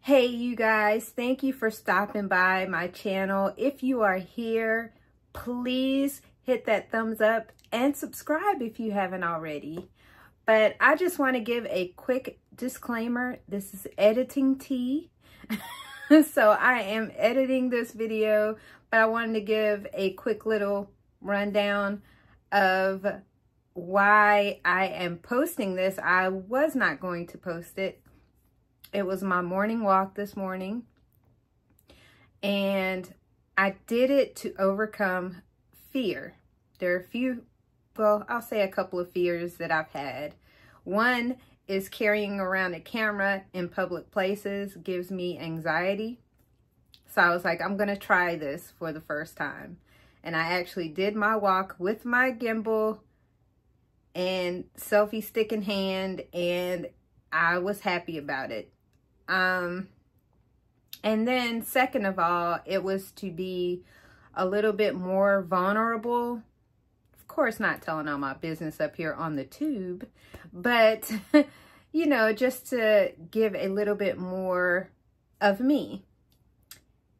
Hey you guys, thank you for stopping by my channel. If you are here, please hit that thumbs up and subscribe if you haven't already. But I just want to give a quick disclaimer. This is editing tea. So I am editing this video, but I wanted to give a quick little rundown of why I am posting this. I was not going to post it. It was my morning walk this morning, and I did it to overcome fear. There are a few, well, I'll say a couple of fears that I've had. One is carrying around a camera in public places gives me anxiety. So I was like, I'm gonna try this for the first time. And I actually did my walk with my gimbal and selfie stick in hand, and I was happy about it. And then second of all, it was to be a little bit more vulnerable. Of course, not telling all my business up here on the tube, but you know, just to give a little bit more of me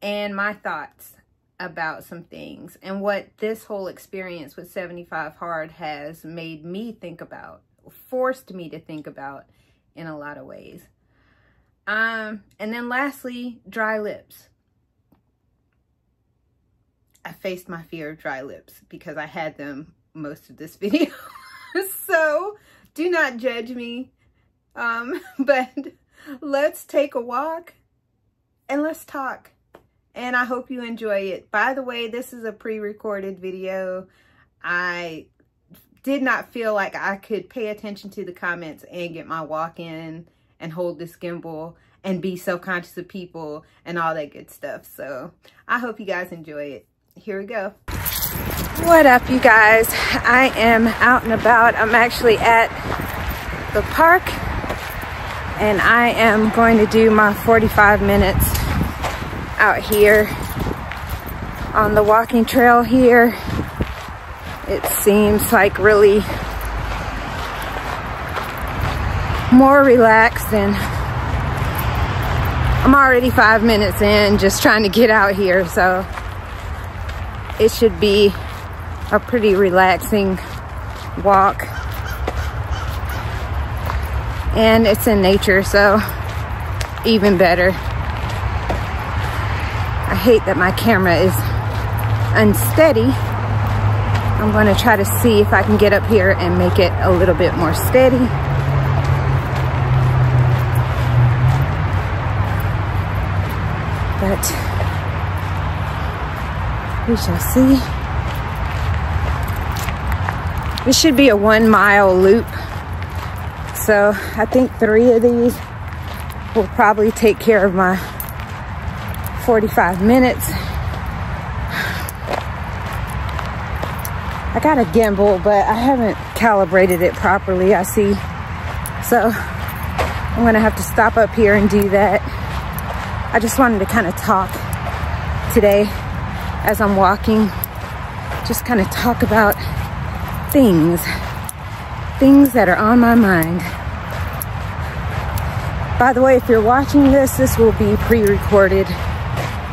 and my thoughts about some things, and what this whole experience with 75 Hard has made me think about, forced me to think about in a lot of ways. And then lastly, dry lips. I faced my fear of dry lips because I had them most of this video. So do not judge me. But let's take a walk and let's talk. And I hope you enjoy it. By the way, this is a pre-recorded video. I did not feel like I could pay attention to the comments and get my walk in and hold this gimbal and be self-conscious of people and all that good stuff. So I hope you guys enjoy it. Here we go. What up, you guys? I am out and about. I'm actually at the park, and I am going to do my 45 minutes out here on the walking trail here. It seems like really more relaxed, and I'm already 5 minutes in just trying to get out here, so it should be a pretty relaxing walk. And it's in nature, so even better. I hate that my camera is unsteady. I'm going to try to see if I can get up here and make it a little bit more steady. But we shall see. This should be a 1 mile loop. So I think 3 of these will probably take care of my 45 minutes. I got a gimbal, but I haven't calibrated it properly, I see. So I'm gonna have to stop up here and do that. I just wanted to kind of talk today as I'm walking, just kind of talk about things that are on my mind. By the way, if you're watching this, this will be pre-recorded.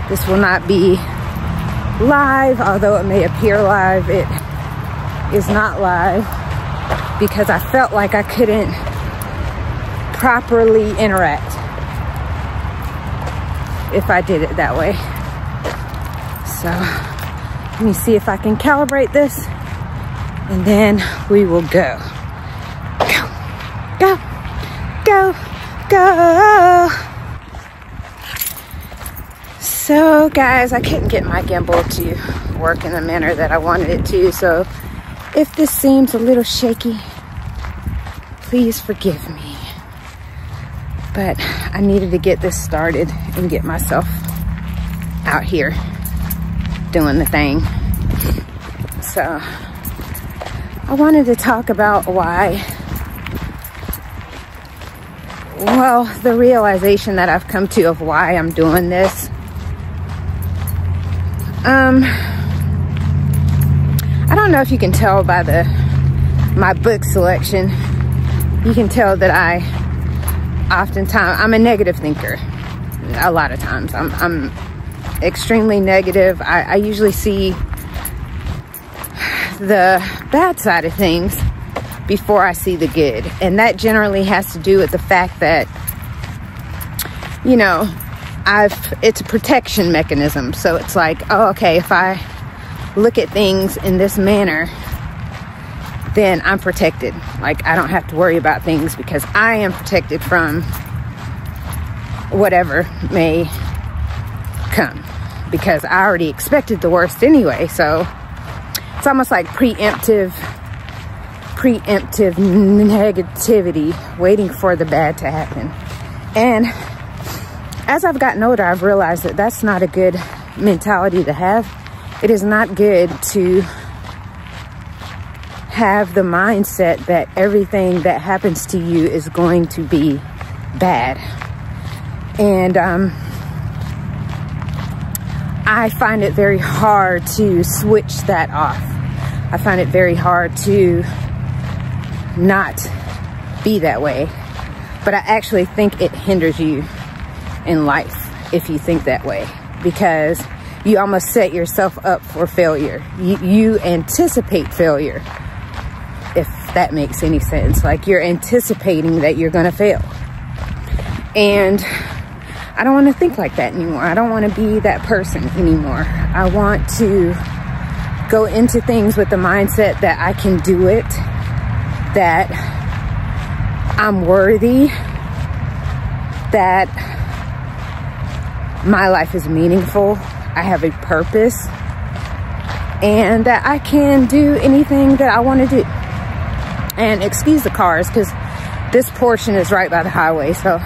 This will not be live, although it may appear live. It is not live because I felt like I couldn't properly interact if I did it that way. So let me see if I can calibrate this, and then we will go. Go, go, go, go. So guys, I couldn't get my gimbal to work in the manner that I wanted it to, so if this seems a little shaky, please forgive me. But I needed to get this started and get myself out here doing the thing. So I wanted to talk about why, well, the realization that I've come to of why I'm doing this. I don't know if you can tell by my book selection. You can tell that oftentimes I'm a negative thinker. a lot of times. I'm extremely negative. I usually see the bad side of things before I see the good. And that generally has to do with the fact that, you know, it's a protection mechanism. So it's like, oh, okay, if I look at things in this manner, then I'm protected. Like, I don't have to worry about things because I am protected from whatever may come, because I already expected the worst anyway. So it's almost like preemptive negativity, waiting for the bad to happen. And as I've gotten older, I've realized that that's not a good mentality to have. It is not good to have the mindset that everything that happens to you is going to be bad. And I find it very hard to switch that off. I find it very hard to not be that way. But I actually think it hinders you in life if you think that way, because you almost set yourself up for failure. You anticipate failure, if that makes any sense. Like, you're anticipating that you're gonna fail. And I don't want to think like that anymore. I don't want to be that person anymore. I want to go into things with the mindset that I can do it, that I'm worthy, that my life is meaningful, I have a purpose, and that I can do anything that I want to do. And excuse the cars, because this portion is right by the highway, so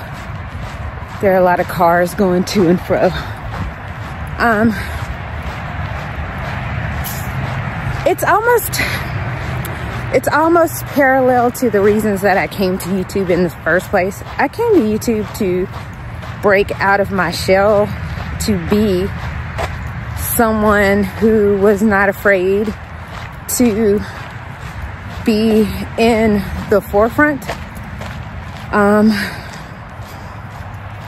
there are a lot of cars going to and fro. It's almost parallel to the reasons that I came to YouTube in the first place. I came to YouTube to break out of my shell, to be someone who was not afraid to be in the forefront,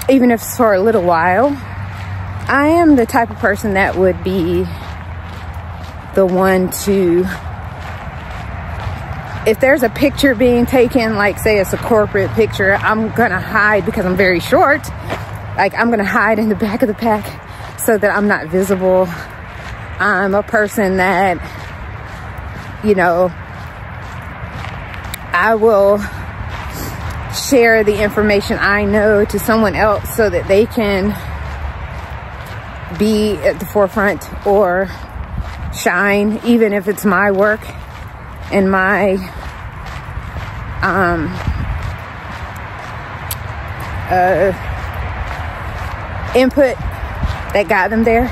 even if it's for a little while. I am the type of person that would be the one to, if there's a picture being taken, like say it's a corporate picture, I'm gonna hide because I'm very short. Like, I'm gonna hide in the back of the pack so that I'm not visible. I'm a person that, you know, I will share the information I know to someone else so that they can be at the forefront or shine, even if it's my work and my input that got them there.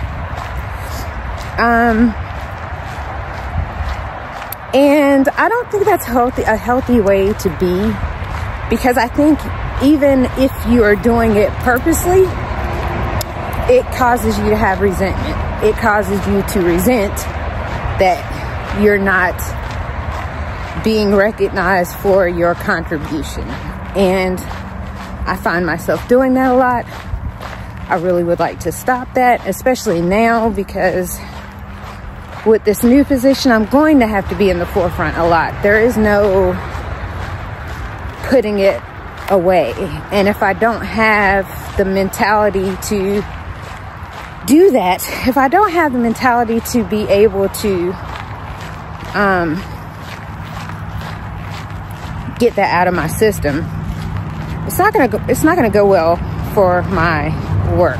And I don't think that's a healthy way to be, because I think even if you are doing it purposely, it causes you to have resentment. It causes you to resent that you're not being recognized for your contribution. And I find myself doing that a lot. I really would like to stop that, especially now, because with this new position, I'm going to have to be in the forefront a lot. There is no putting it away. And if I don't have the mentality to do that, if I don't have the mentality to be able to get that out of my system, it's not gonna go well for my work.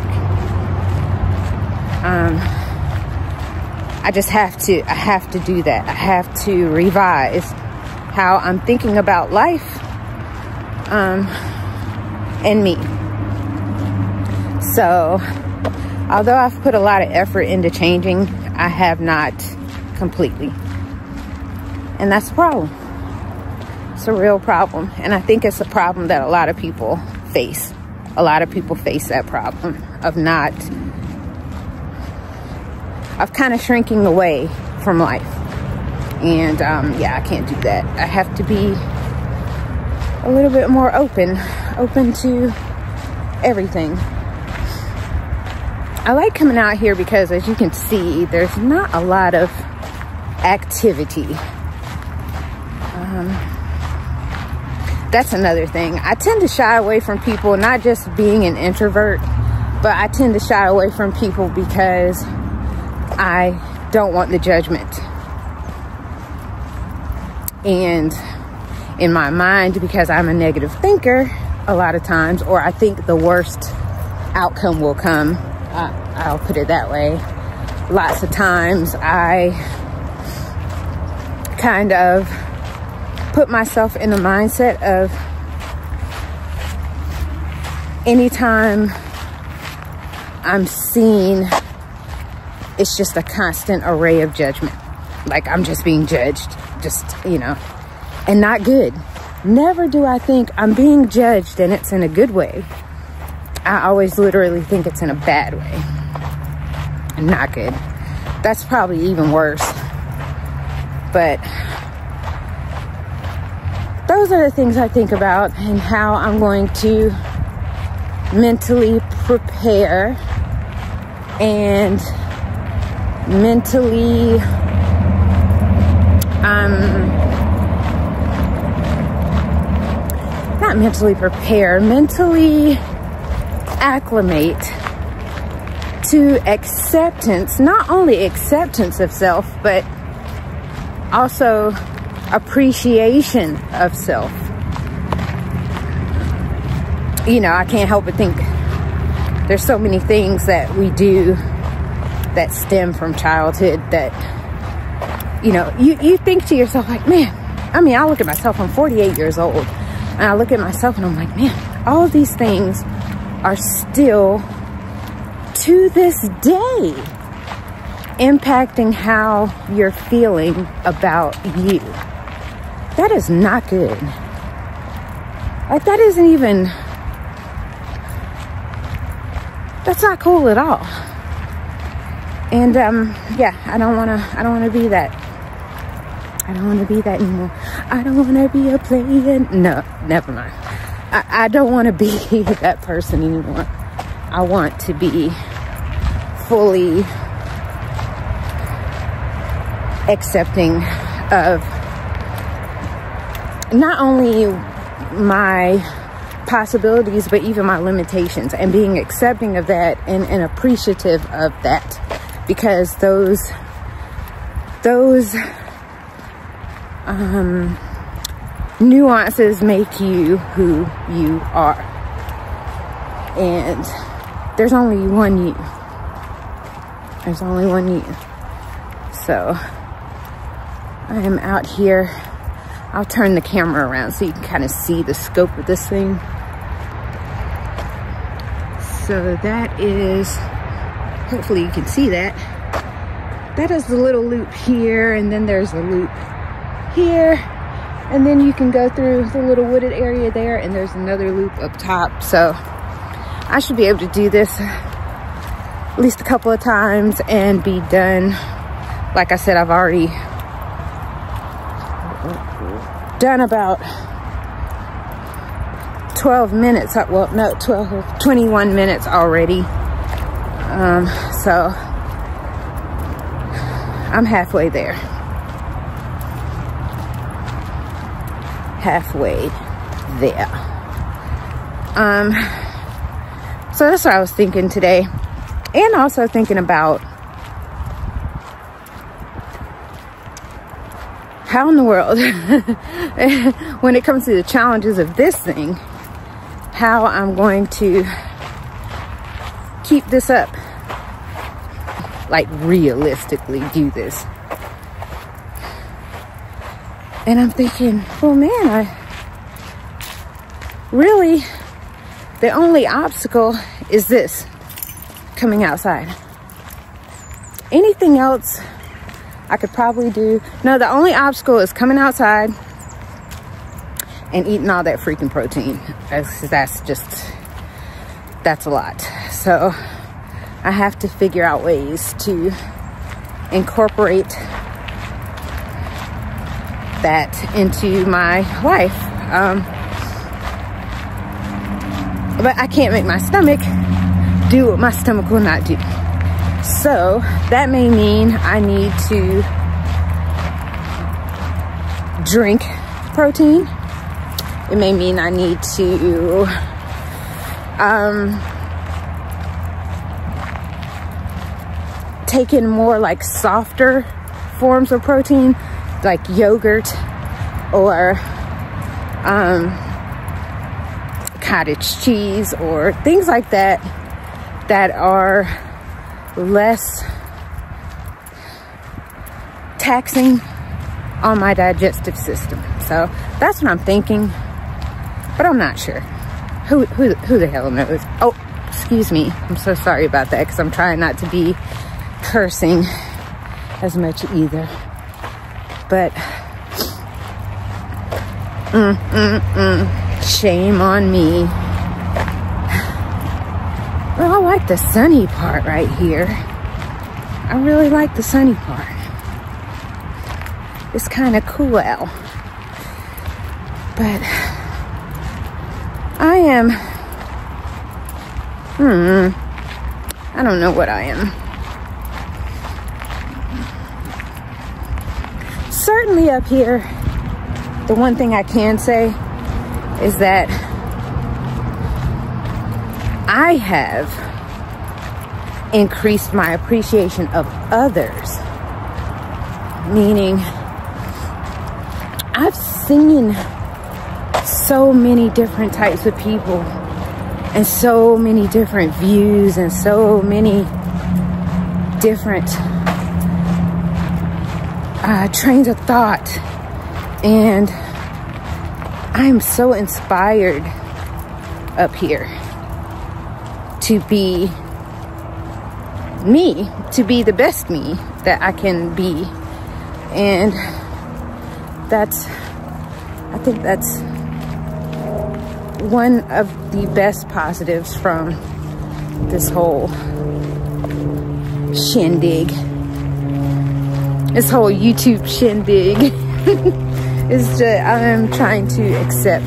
I have to do that. I have to revise how I'm thinking about life and me. So although I've put a lot of effort into changing, I have not completely. And that's a problem. It's a real problem. And I think it's a problem that a lot of people face. A lot of people face that problem of kind of shrinking away from life. And yeah, I can't do that. I have to be a little bit more open to everything. I like coming out here because, as you can see, there's not a lot of activity. That's another thing. I tend to shy away from people, not just being an introvert, but I tend to shy away from people because I don't want the judgment. And in my mind, because I'm a negative thinker a lot of times, or I think the worst outcome will come, I'll put it that way. Lots of times I kind of put myself in the mindset of anytime I'm seen, it's just a constant array of judgment. Like I'm just being judged, just, you know, and not good. Never do I think I'm being judged and it's in a good way. I always literally think it's in a bad way. Not good. That's probably even worse. But those are the things I think about and how I'm going to mentally prepare and mentally not mentally prepare, mentally acclimate to acceptance, not only acceptance of self, but also appreciation of self. You know, I can't help but think there's so many things that we do that stem from childhood that, you know, you think to yourself like, man, I mean, I look at myself, I'm 48 years old, and I look at myself and I'm like, man, all of these things are still to this day impacting how you're feeling about you. That is not good. Like, that isn't even, that's not cool at all. And yeah, I don't wanna be that. I don't wanna be that anymore. I don't wanna be a player. No, never mind. I don't wanna be that person anymore. I want to be fully accepting of not only my possibilities, but even my limitations, and being accepting of that and appreciative of that, because those nuances make you who you are. And there's only one you. There's only one you. So I am out here. I'll turn the camera around so you can kind of see the scope of this thing. So that is, hopefully you can see that. That is the little loop here, and then there's a loop here, and then you can go through the little wooded area there, and there's another loop up top. So I should be able to do this at least a couple of times and be done. Like I said, I've already done about 12 minutes. Well, no, 21 minutes already. So I'm halfway there. Halfway there. So that's what I was thinking today. And also thinking about how in the world, when it comes to the challenges of this thing, how I'm going to keep this up, like realistically do this. And I'm thinking, well, man, really, the only obstacle is this, coming outside. Anything else I could probably do. No, the only obstacle is coming outside and eating all that freaking protein. That's a lot. So I have to figure out ways to incorporate that into my life. But I can't make my stomach do what my stomach will not do. So that may mean I need to drink protein. It may mean I need to take in more like softer forms of protein, like yogurt or cottage cheese or things like that, that are less taxing on my digestive system. So that's what I'm thinking, but I'm not sure. Who the hell knows? Oh, excuse me. I'm so sorry about that, because I'm trying not to be cursing as much either. But shame on me. Well, I like the sunny part right here. I really like the sunny part. It's kind of cool out. But I am, I don't know what I am. Certainly up here, the one thing I can say is that I have increased my appreciation of others. Meaning, I've seen so many different types of people and so many different views and so many different trains of thought, and I'm so inspired up here to be me, to be the best me that I can be. And I think that's one of the best positives from this whole shindig, this whole YouTube shindig, is that I'm trying to accept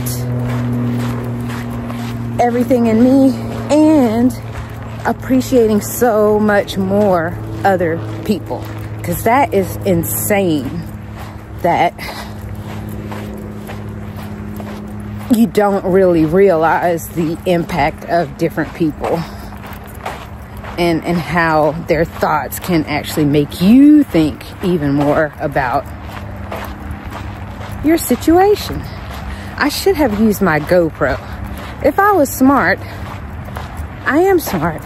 everything in me and appreciating so much more other people, because that is insane that you don't really realize the impact of different people and how their thoughts can actually make you think even more about your situation. I should have used my GoPro. If I was smart, I am smart,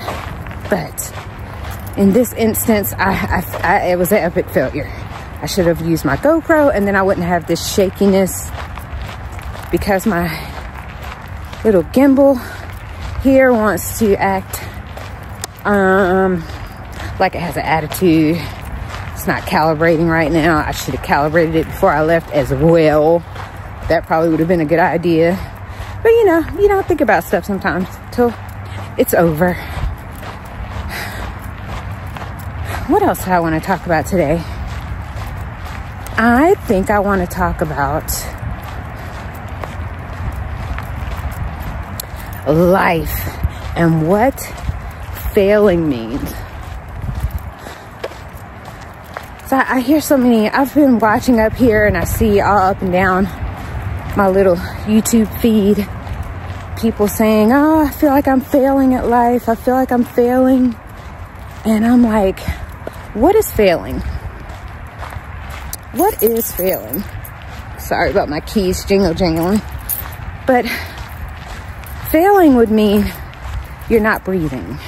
but in this instance, it was an epic failure. I should have used my GoPro, and then I wouldn't have this shakiness, because my little gimbal here wants to act like it has an attitude. It's not calibrating right now. I should have calibrated it before I left as well. That probably would have been a good idea. But you know, you don't think about stuff sometimes till it's over. What else do I want to talk about today? I think I want to talk about life and what failing means. So I hear so many, I've been watching up here and I see all up and down my little YouTube feed, people saying, oh, I feel like I'm failing at life. I feel like I'm failing. And I'm like, what is failing? What is failing? Sorry about my keys jingling. But failing would mean you're not breathing,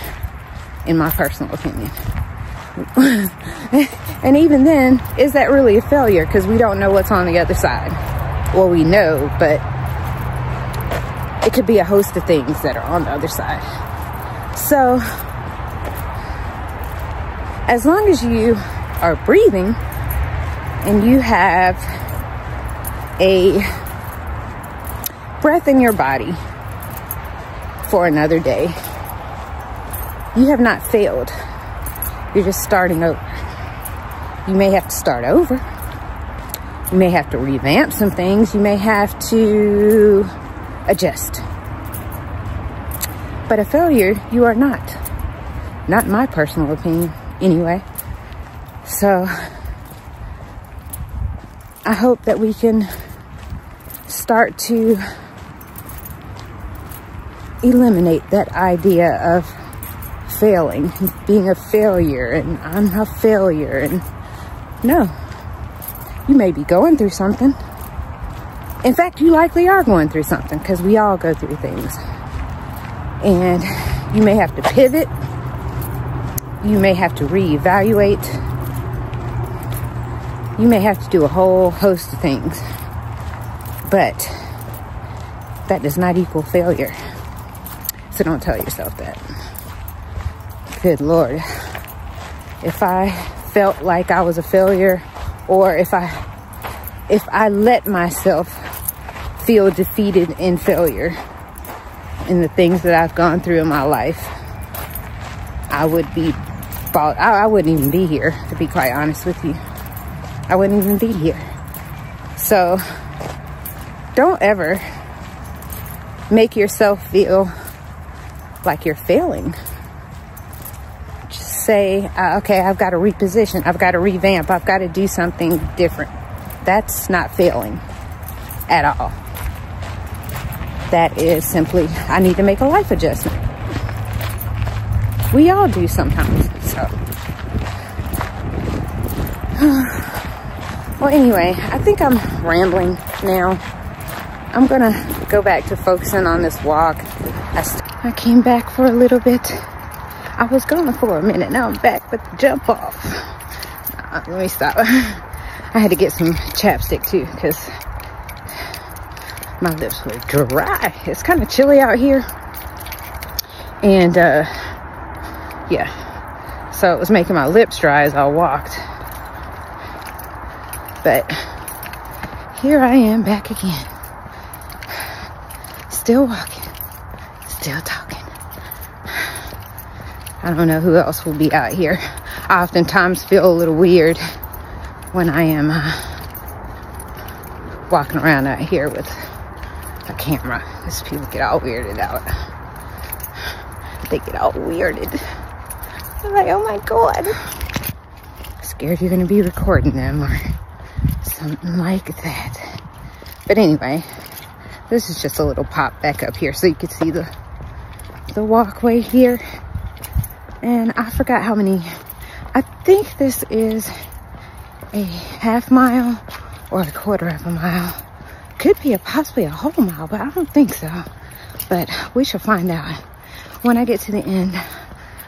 in my personal opinion. And even then, is that really a failure? Because we don't know what's on the other side. Well, we know, but it could be a host of things that are on the other side. So, as long as you are breathing and you have a breath in your body for another day, you have not failed. You're just starting over. You may have to start over. You may have to revamp some things. You may have to adjust. But a failure, you are not. Not in my personal opinion, anyway. So I hope that we can start to eliminate that idea of failing, being a failure, and I'm a failure. And no, you may be going through something. In fact, you likely are going through something, because we all go through things. And you may have to pivot. You may have to reevaluate. You may have to do a whole host of things. But that does not equal failure. So don't tell yourself that. Good Lord. If I felt like I was a failure, or if I let myself feel defeated in failure in the things that I've gone through in my life, I wouldn't even be here, to be quite honest with you. I wouldn't even be here. So don't ever make yourself feel like you're failing. Just say, okay, I've got to reposition, I've got to revamp, I've got to do something different. That's not failing at all. That is simply, I need to make a life adjustment. We all do sometimes, so. Well, anyway, I think I'm rambling now. I'm gonna go back to focusing on this walk. I came back for a little bit. I was gone for a minute. Now I'm back with the jump off. Let me stop. I had to get some chapstick too, because my lips were dry. It's kind of chilly out here. And yeah, so it was making my lips dry as I walked. But here I am back again. Still walking, still talking. I don't know who else will be out here. I oftentimes feel a little weird when I am walking around out here with a camera, because people get all weirded out. They get all weirded. I'm like, oh my God. Scared you're gonna be recording them or something like that. But anyway, this is just a little pop back up here so you can see the walkway here. And I forgot how many, I think this is a half mile or a quarter of a mile. Could be possibly a whole mile, but I don't think so. But we shall find out. When I get to the end,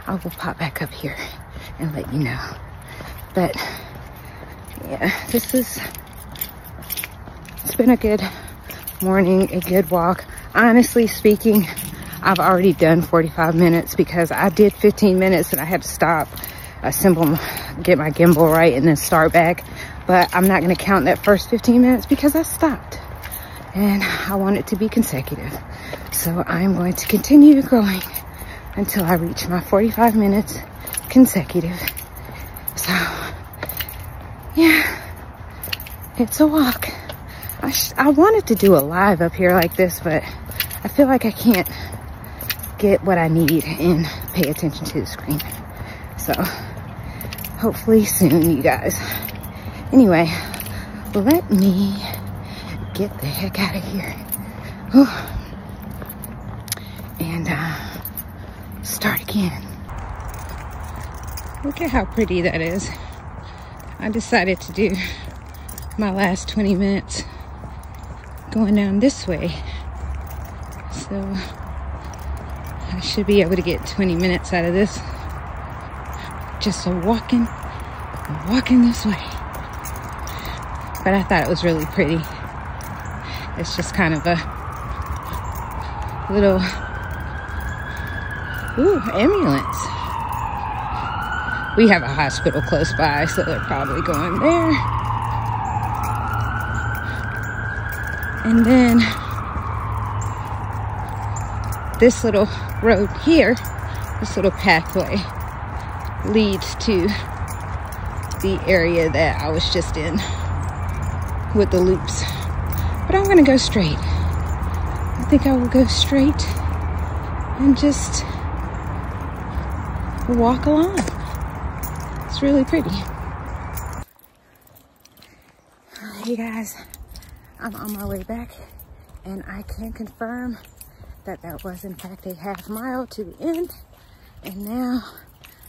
I will pop back up here and let you know. But yeah, it's been a good morning, a good walk. Honestly speaking, I've already done 45 minutes because I did 15 minutes and I had to stop, get my gimbal right and then start back. But I'm not gonna count that first 15 minutes because I stopped. And I want it to be consecutive. So I'm going to continue going until I reach my 45 minutes consecutive. So, yeah, it's a walk. I wanted to do a live up here like this, but I feel like I can't get what I need and pay attention to the screen. So, hopefully soon, you guys. Anyway, let me get the heck out of here. Whew. And start again. Look at how pretty that is. I decided to do my last 20 minutes going down this way. So I should be able to get 20 minutes out of this. Just walking this way. But I thought it was really pretty. It's just kind of a little, ooh, ambulance. We have a hospital close by, so they're probably going there. And then this little road here, this little pathway leads to the area that I was just in with the loops. But I'm gonna go straight. I think I will go straight and just walk along. It's really pretty. Hey guys, I'm on my way back, and I can confirm that that was in fact a half mile to the end. And now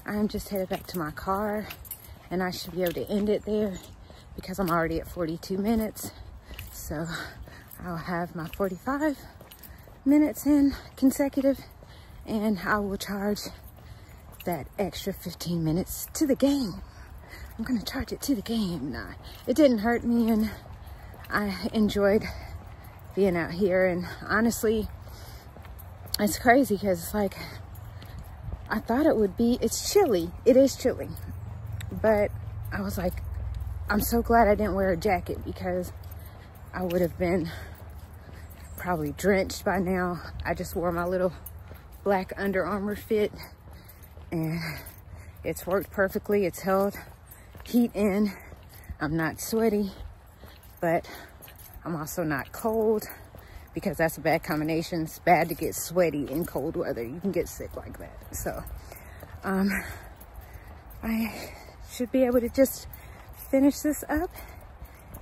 I'm just headed back to my car, and I should be able to end it there because I'm already at 42 minutes. So I'll have my 45 minutes in consecutive, and I will charge that extra 15 minutes to the game. I'm gonna charge it to the game. Nah, it didn't hurt me, and I enjoyed being out here. And honestly, it's crazy because it's like, I thought it would be, it's chilly. It is chilly. But I was like, I'm so glad I didn't wear a jacket because I would have been probably drenched by now. I just wore my little black Under Armour fit, and it's worked perfectly. It's held heat in. I'm not sweaty, but I'm also not cold, because that's a bad combination. It's bad to get sweaty in cold weather. You can get sick like that. So I should be able to just finish this up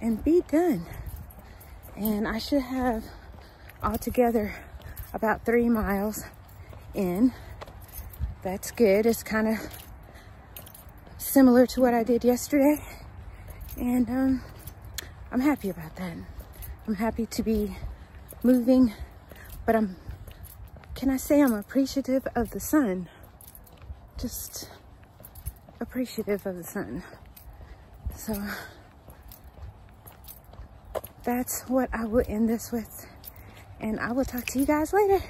and be done. And I should have altogether about 3 miles in. That's good. It's kind of similar to what I did yesterday. And I'm happy about that. I'm happy to be moving, but can I say I'm appreciative of the sun? Just appreciative of the sun. So that's what I will end this with, and I will talk to you guys later.